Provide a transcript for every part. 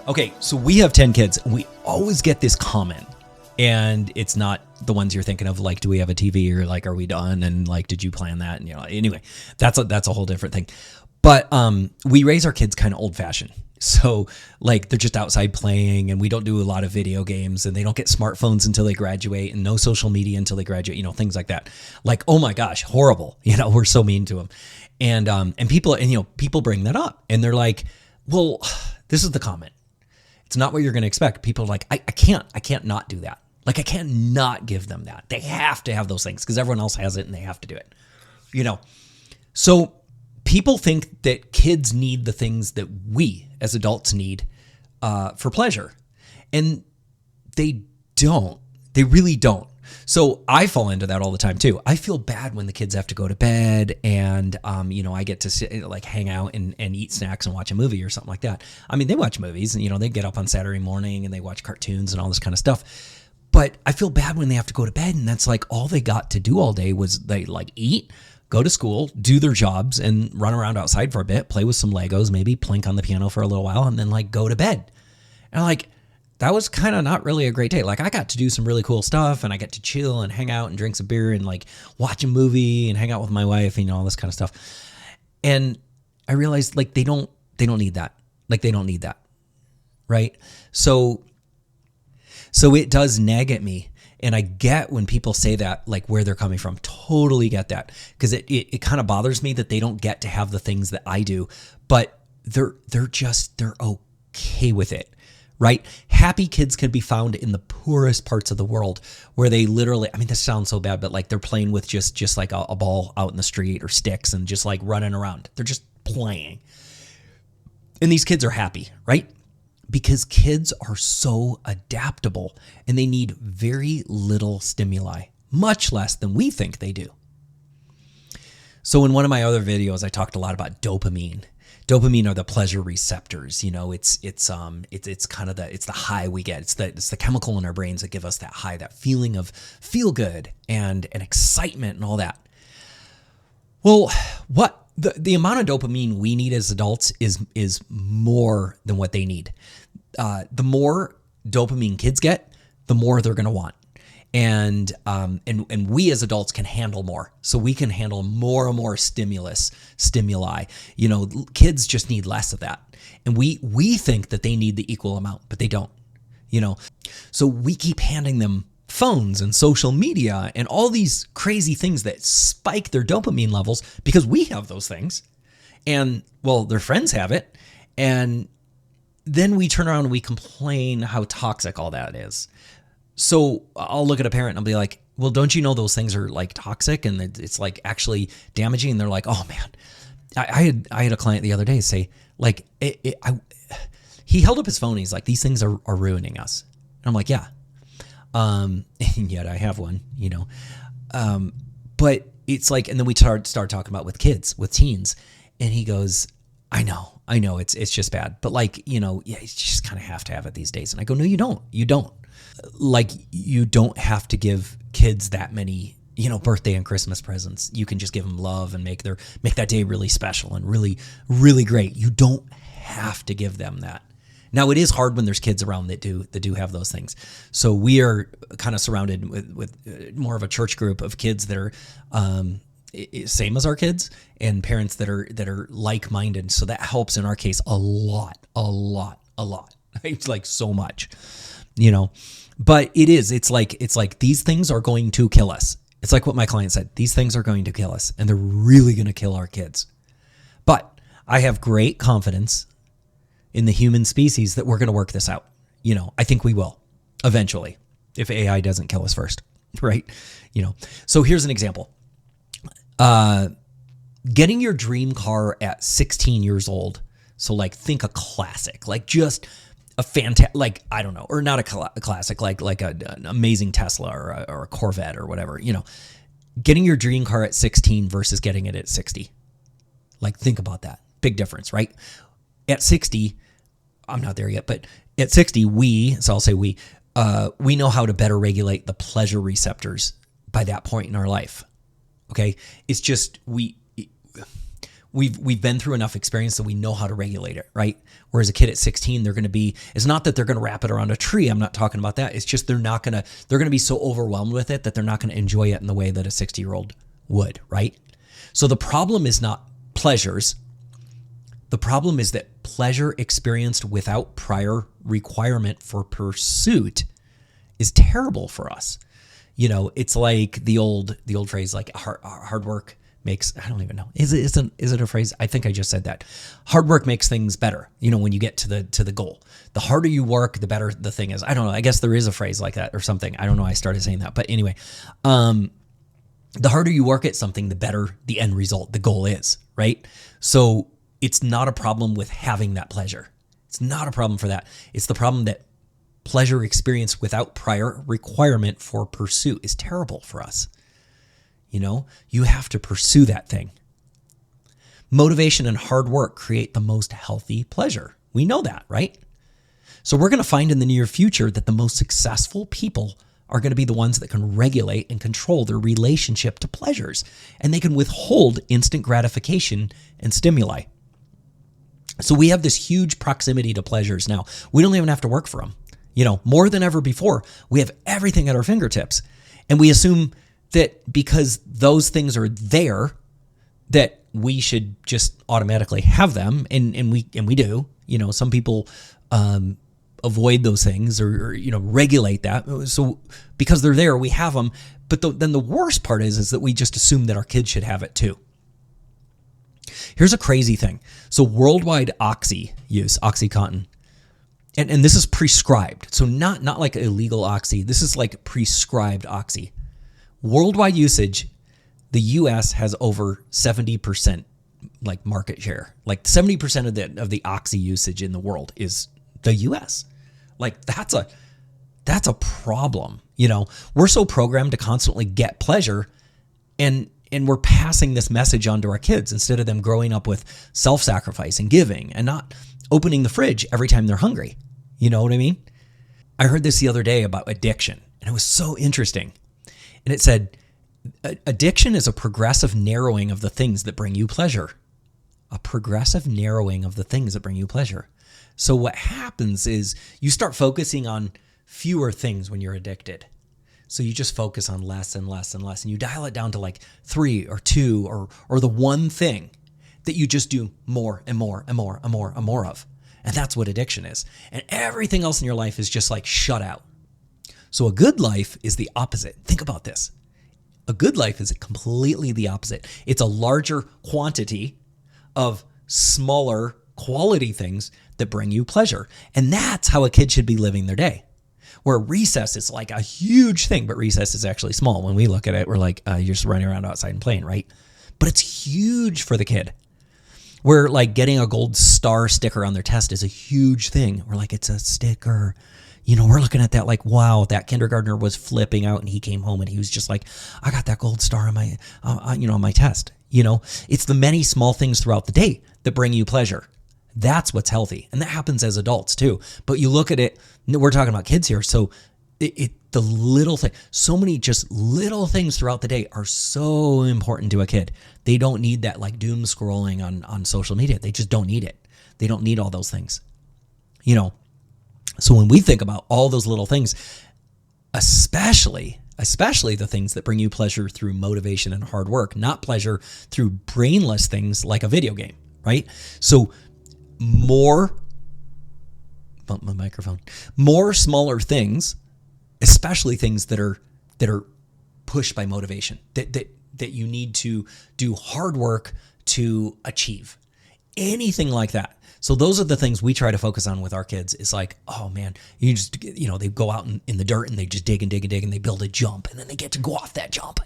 Okay, so we have 10 kids. We always get this comment, and it's not the ones you're thinking of, like, do we have a TV, or like, are we done? And like, did you plan that? And anyway, that's a whole different thing. But we raise our kids kind of old fashioned. So like, they're just outside playing, and we don't do a lot of video games, and they don't get smartphones until they graduate, and no social media until they graduate, things like that. Like, oh my gosh, horrible. We're so mean to them. And people bring that up, and they're like, well, this is the comment. It's not what you're going to expect. People are like, I can't not do that. Like, I can't not give them that. They have to have those things because everyone else has it and they have to do it. So people think that kids need the things that we as adults need for pleasure. And they don't. They really don't. So I fall into that all the time too. I feel bad when the kids have to go to bed and, I get to sit, like, hang out and eat snacks and watch a movie or something like that. I mean, they watch movies and, they get up on Saturday morning and they watch cartoons and all this kind of stuff. But I feel bad when they have to go to bed, and that's like all they got to do all day was they like eat, go to school, do their jobs, and run around outside for a bit, play with some Legos, maybe plink on the piano for a little while, and then like go to bed. And like, that was kind of not really a great day. Like, I got to do some really cool stuff, and I get to chill and hang out and drink some beer and like watch a movie and hang out with my wife and all this kind of stuff. And I realized, like, they don't need that. Like, they don't need that. Right? So it does nag at me. And I get when people say that, like, where they're coming from. Totally get that. Because it kind of bothers me that they don't get to have the things that I do. But they're okay with it. Right? Happy kids can be found in the poorest parts of the world, where they literally, I mean, this sounds so bad, but like, they're playing with just like a ball out in the street or sticks and just like running around. They're just playing. And these kids are happy, right? Because kids are so adaptable and they need very little stimuli, much less than we think they do. So in one of my other videos, I talked a lot about dopamine. Dopamine are the pleasure receptors. It's kind of it's the high we get. It's the chemical in our brains that give us that high, that feeling of feel good and excitement and all that. Well, what the amount of dopamine we need as adults is more than what they need. The more dopamine kids get, the more they're going to want. And we as adults can handle more. So we can handle more and more stimuli. Kids just need less of that. And we think that they need the equal amount, but they don't. So we keep handing them phones and social media and all these crazy things that spike their dopamine levels because we have those things. And, well, their friends have it. And then we turn around and we complain how toxic all that is. So I'll look at a parent and I'll be like, well, don't you know those things are like toxic and it's like actually damaging? And they're like, oh man, I had a client the other day say, like, he held up his phone and he's like, these things are ruining us. And I'm like, yeah. And yet I have one, but it's like, and then we start talking about with kids, with teens, and he goes, I know it's just bad, but like, yeah, you just kind of have to have it these days. And I go, no, you don't. Like, you don't have to give kids that many, birthday and Christmas presents. You can just give them love and make that day really special and really, really great. You don't have to give them that. Now, it is hard when there's kids around that do have those things. So we are kind of surrounded with more of a church group of kids that are same as our kids, and parents that are like-minded. So that helps in our case a lot. It's like so much, But it's like these things are going to kill us. It's like what my client said. These things are going to kill us, and they're really going to kill our kids. But I have great confidence in the human species that we're going to work this out. I think we will eventually, if AI doesn't kill us first, right? So here's an example. Getting your dream car at 16 years old. So like, think a classic, like just a fantastic, like, I don't know, or not a classic, like an amazing Tesla or a Corvette or whatever, getting your dream car at 16 versus getting it at 60. Like, think about that. Big difference, right? At 60, I'm not there yet, but at 60, so I'll say we know how to better regulate the pleasure receptors by that point in our life. Okay. It's just, we we've been through enough experience that we know how to regulate it, right? Whereas a kid at 16, it's not that they're going to wrap it around a tree. I'm not talking about that. It's just they're going to be so overwhelmed with it that they're not going to enjoy it in the way that a 60-year-old would, right? So the problem is not pleasures. The problem is that pleasure experienced without prior requirement for pursuit is terrible for us. It's like the old phrase, like hard work makes, I don't even know. Is it a phrase? I think I just said that. Hard work makes things better. When you get to the goal, the harder you work, the better the thing is. I don't know. I guess there is a phrase like that or something. I don't know. I started saying that, but anyway, the harder you work at something, the better the end result, the goal is, right? So it's not a problem with having that pleasure. It's not a problem for that. It's the problem that pleasure experienced without prior requirement for pursuit is terrible for us. You have to pursue that thing. Motivation and hard work create the most healthy pleasure. We know that, right? So we're going to find in the near future that the most successful people are going to be the ones that can regulate and control their relationship to pleasures, and they can withhold instant gratification and stimuli. So we have this huge proximity to pleasures now. We don't even have to work for them. More than ever before, we have everything at our fingertips, and we assume that because those things are there, that we should just automatically have them, and we do. Some people avoid those things or regulate that. So because they're there, we have them. But then the worst part is that we just assume that our kids should have it too. Here's a crazy thing. So worldwide Oxy use, OxyContin, and this is prescribed. So not like illegal Oxy. This is like prescribed Oxy. Worldwide usage, the U.S. has over 70% like market share. Like 70% of the Oxy usage in the world is the U.S. Like that's a problem. We're so programmed to constantly get pleasure, and we're passing this message on to our kids instead of them growing up with self-sacrifice and giving and not opening the fridge every time they're hungry. You know what I mean? I heard this the other day about addiction, and it was so interesting. And it said, addiction is a progressive narrowing of the things that bring you pleasure. A progressive narrowing of the things that bring you pleasure. So what happens is you start focusing on fewer things when you're addicted. So you just focus on less and less and less, and you dial it down to like 3 or 2 or the one thing that you just do more and more and more and more and more of. And that's what addiction is. And everything else in your life is just like shut out. So a good life is the opposite. Think about this. A good life is completely the opposite. It's a larger quantity of smaller quality things that bring you pleasure. And that's how a kid should be living their day. Where recess is like a huge thing, but recess is actually small. When we look at it, we're like, you're just running around outside and playing, right? But it's huge for the kid. Where like getting a gold star sticker on their test is a huge thing. We're like, it's a sticker. We're looking at that like, wow, that kindergartner was flipping out and he came home and he was just like, I got that gold star on my, on my test. It's the many small things throughout the day that bring you pleasure. That's what's healthy. And that happens as adults too. But you look at it, we're talking about kids here. So the little thing, so many just little things throughout the day are so important to a kid. They don't need that like doom scrolling on social media. They just don't need it. They don't need all those things. So when we think about all those little things, especially the things that bring you pleasure through motivation and hard work, not pleasure through brainless things like a video game, right? So more smaller things, especially things that are pushed by motivation, that you need to do hard work to achieve. Anything like that. So those are the things we try to focus on with our kids. It's like, oh man, they go out in the dirt and they just dig and dig and dig and they build a jump and then they get to go off that jump.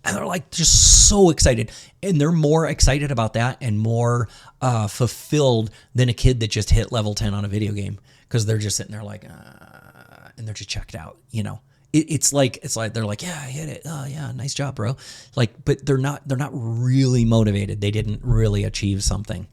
And they're like just so excited. And they're more excited about that and more fulfilled than a kid that just hit level 10 on a video game, because they're just sitting there like, and they're just checked out, It's like they're like, yeah, I hit it. Oh yeah, nice job, bro. Like, but they're not really motivated. They didn't really achieve something.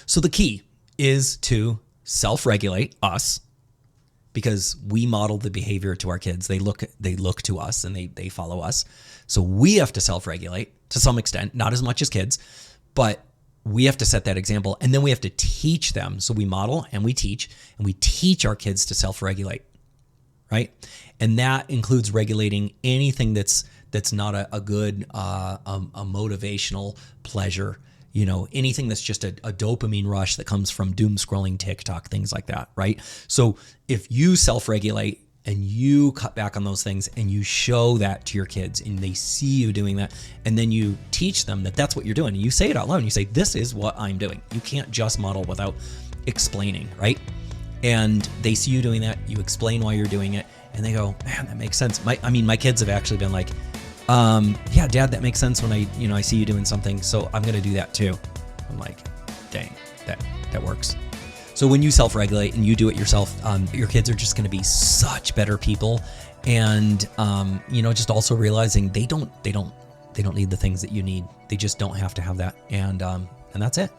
So the key is to self-regulate us, because we model the behavior to our kids. They look to us and they follow us. So we have to self-regulate to some extent, not as much as kids, but we have to set that example, and then we have to teach them. So we model and we teach our kids to self-regulate, right? And that includes regulating anything that's not a good a motivational pleasure, anything that's just a dopamine rush that comes from doom scrolling TikTok, things like that, right? So if you self-regulate and you cut back on those things and you show that to your kids and they see you doing that, and then you teach them that that's what you're doing, and you say it out loud and you say, this is what I'm doing. You can't just model without explaining, right? And they see you doing that, you explain why you're doing it, and they go, man, that makes sense. My kids have actually been like, yeah, Dad, that makes sense when I see you doing something, so I'm gonna do that too. I'm like, dang, that works. So when you self-regulate and you do it yourself, your kids are just gonna be such better people, and just also realizing they don't need the things that you need. They just don't have to have that, and that's it.